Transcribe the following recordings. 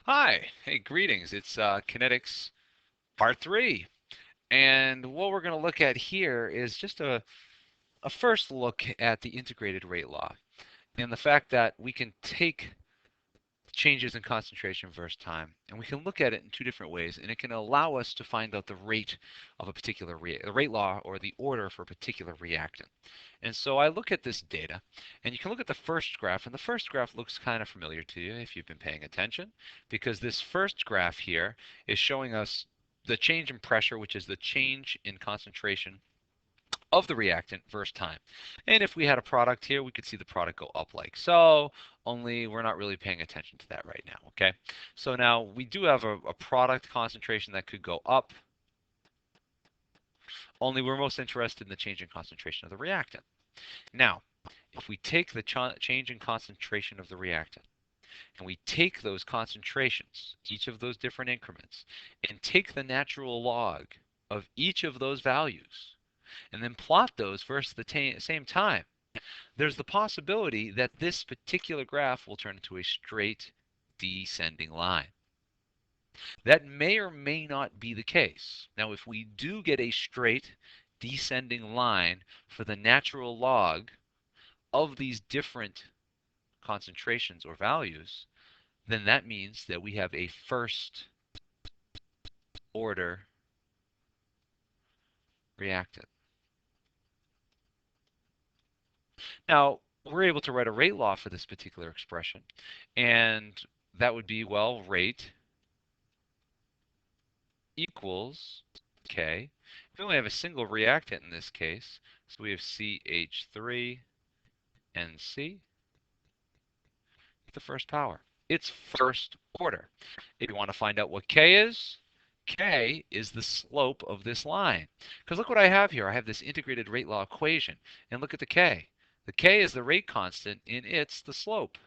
Hi, hey, greetings. It's kinetics part 3. And what we're going to look at here is just a first look at the integrated rate law and the fact that we can take changes in concentration versus time and we can look at it in two different ways, and it can allow us to find out the rate of a particular the rate law or the order for a particular reactant. And so I look at this data, and you can look at the first graph, and the first graph looks kind of familiar to you if you've been paying attention, because this first graph here is showing us the change in pressure, which is the change in concentration of the reactant versus time. And if we had a product here, we could see the product go up like so, only we're not really paying attention to that right now, okay? So now we do have a product concentration that could go up, only we're most interested in the change in concentration of the reactant. Now, if we take the change in concentration of the reactant and we take those concentrations, each of those different increments, and take the natural log of each of those values, and then plot those versus the same time, there's the possibility that this particular graph will turn into a straight descending line. That may or may not be the case. Now, if we do get a straight descending line for the natural log of these different concentrations or values, then that means that we have a first order reactant. Now, we're able to write a rate law for this particular expression, and that would be, well, rate equals K. We only have a single reactant in this case, so we have CH3 and C, the first power. It's first order. If you want to find out what K is the slope of this line. Because look what I have here. I have this integrated rate law equation, and look at the K. The K is the rate constant, and it's the slope.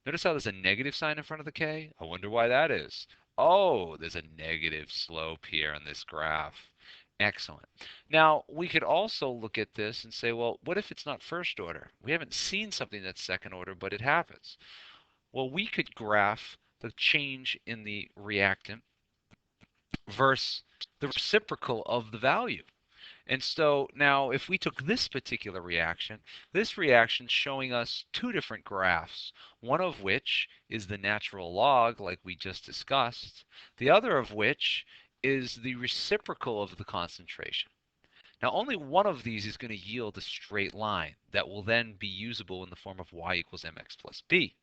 Notice how there's a negative sign in front of the K? I wonder why that is. Oh, there's a negative slope here on this graph. Excellent. Now, we could also look at this and say, well, what if it's not first order? We haven't seen something that's second order, but it happens. Well, we could graph the change in the reactant versus the reciprocal of the value. And so now if we took this particular reaction, this reaction is showing us two different graphs, one of which is the natural log like we just discussed, the other of which is the reciprocal of the concentration. Now only one of these is going to yield a straight line that will then be usable in the form of y equals mx plus b.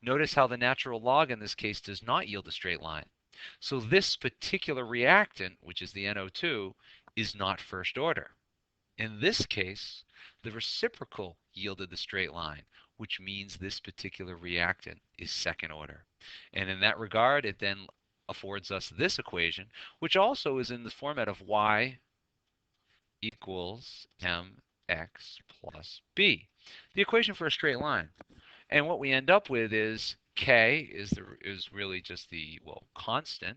Notice how the natural log in this case does not yield a straight line. So this particular reactant, which is the NO2, is not first order. In this case, the reciprocal yielded the straight line, which means this particular reactant is second order. And in that regard, it then affords us this equation, which also is in the format of y equals mx plus b, the equation for a straight line. And what we end up with is k is really just the, well, constant,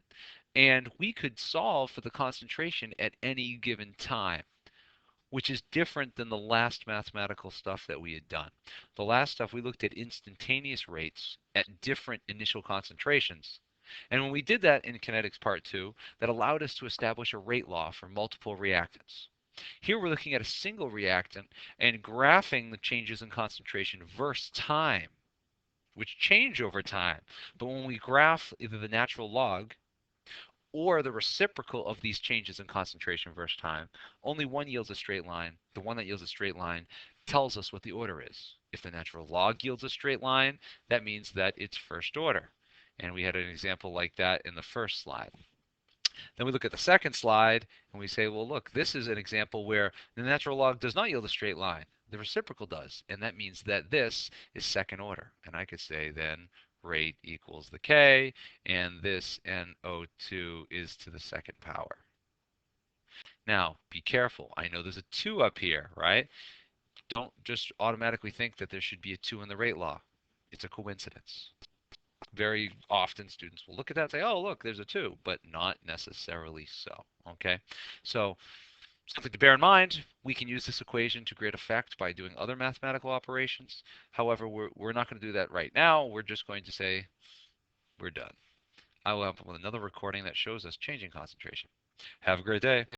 and we could solve for the concentration at any given time, which is different than the last mathematical stuff that we had done. The last stuff, we looked at instantaneous rates at different initial concentrations. And when we did that in kinetics part 2, that allowed us to establish a rate law for multiple reactants. Here we're looking at a single reactant and graphing the changes in concentration versus time, which change over time. But when we graph either the natural log or the reciprocal of these changes in concentration versus time, only one yields a straight line. The one that yields a straight line tells us what the order is. If the natural log yields a straight line, that means that it's first order. And we had an example like that in the first slide. Then we look at the second slide and we say, well, look, this is an example where the natural log does not yield a straight line. The reciprocal does. And that means that this is second order. And I could say then rate equals the K, and this NO2 is to the second power. Now, be careful. I know there's a 2 up here, right? Don't just automatically think that there should be a 2 in the rate law. It's a coincidence. Very often students will look at that and say, oh, look, there's a 2, but not necessarily so, okay? So Something to bear in mind, we can use this equation to great effect by doing other mathematical operations. However, we're not going to do that right now. We're just going to say we're done. I will have another recording that shows us changing concentration. Have a great day.